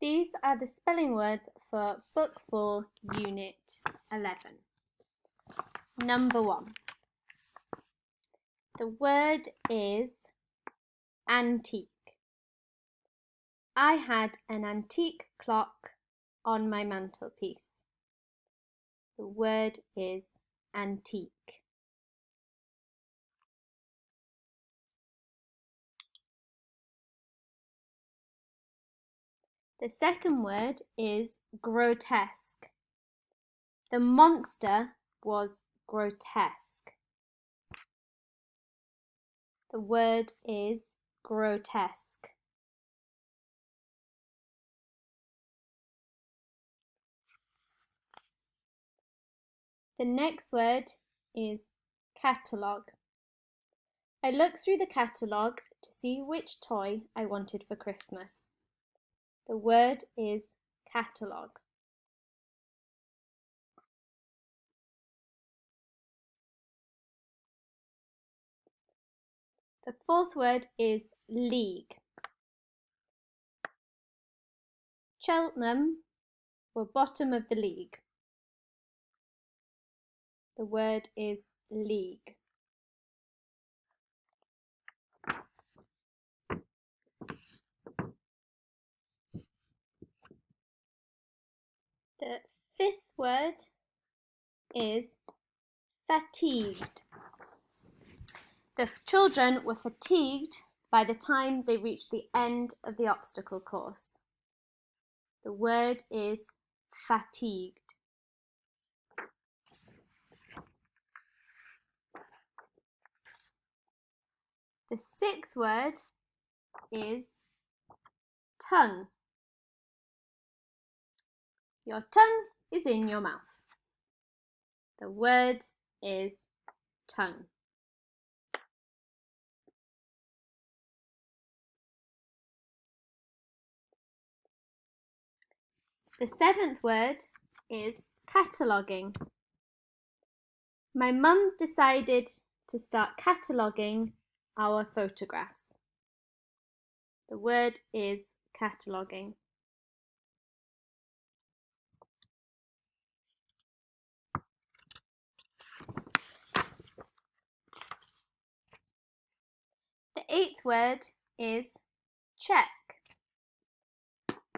These are the spelling words for Book 4, Unit 11. Number 1. The word is antique. I had an antique clock on my mantelpiece. The word is antique. The second word is grotesque. The monster was grotesque. The word is grotesque. The next word is catalogue. I looked through the catalogue to see which toy I wanted for Christmas. The word is catalogue. The fourth word is league. Cheltenham were bottom of the league. The word is league. The fifth word is fatigued. The children were fatigued by the time they reached the end of the obstacle course. The word is fatigued. The sixth word is tongue. Your tongue is in your mouth. The word is tongue. The seventh word is cataloguing. My mum decided to start cataloguing our photographs. The word is cataloguing. The eighth word is check.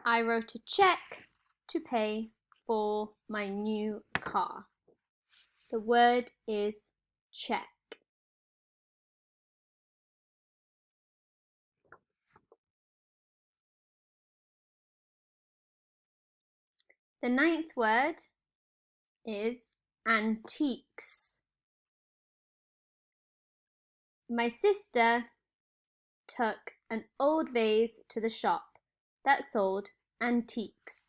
I wrote a check to pay for my new car. The word is check. The ninth word is antiques. My sister took an old vase to the shop that sold antiques.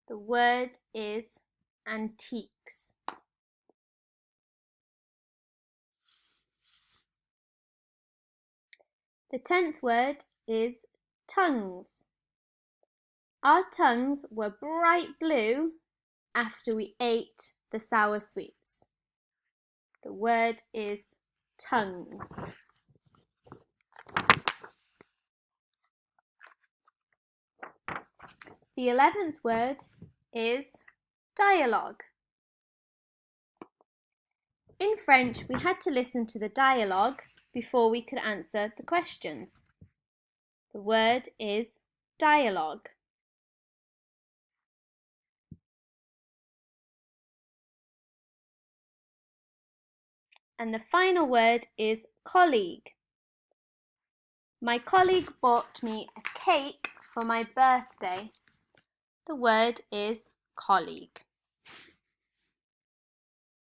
The word is antiques. The 10th word is tongues. Our tongues were bright blue after we ate the sour sweets. The word is tongues. The 11th word is dialogue. In French, we had to listen to the dialogue before we could answer the questions. The word is dialogue. And the final word is colleague. My colleague bought me a cake for my birthday. The word is colleague.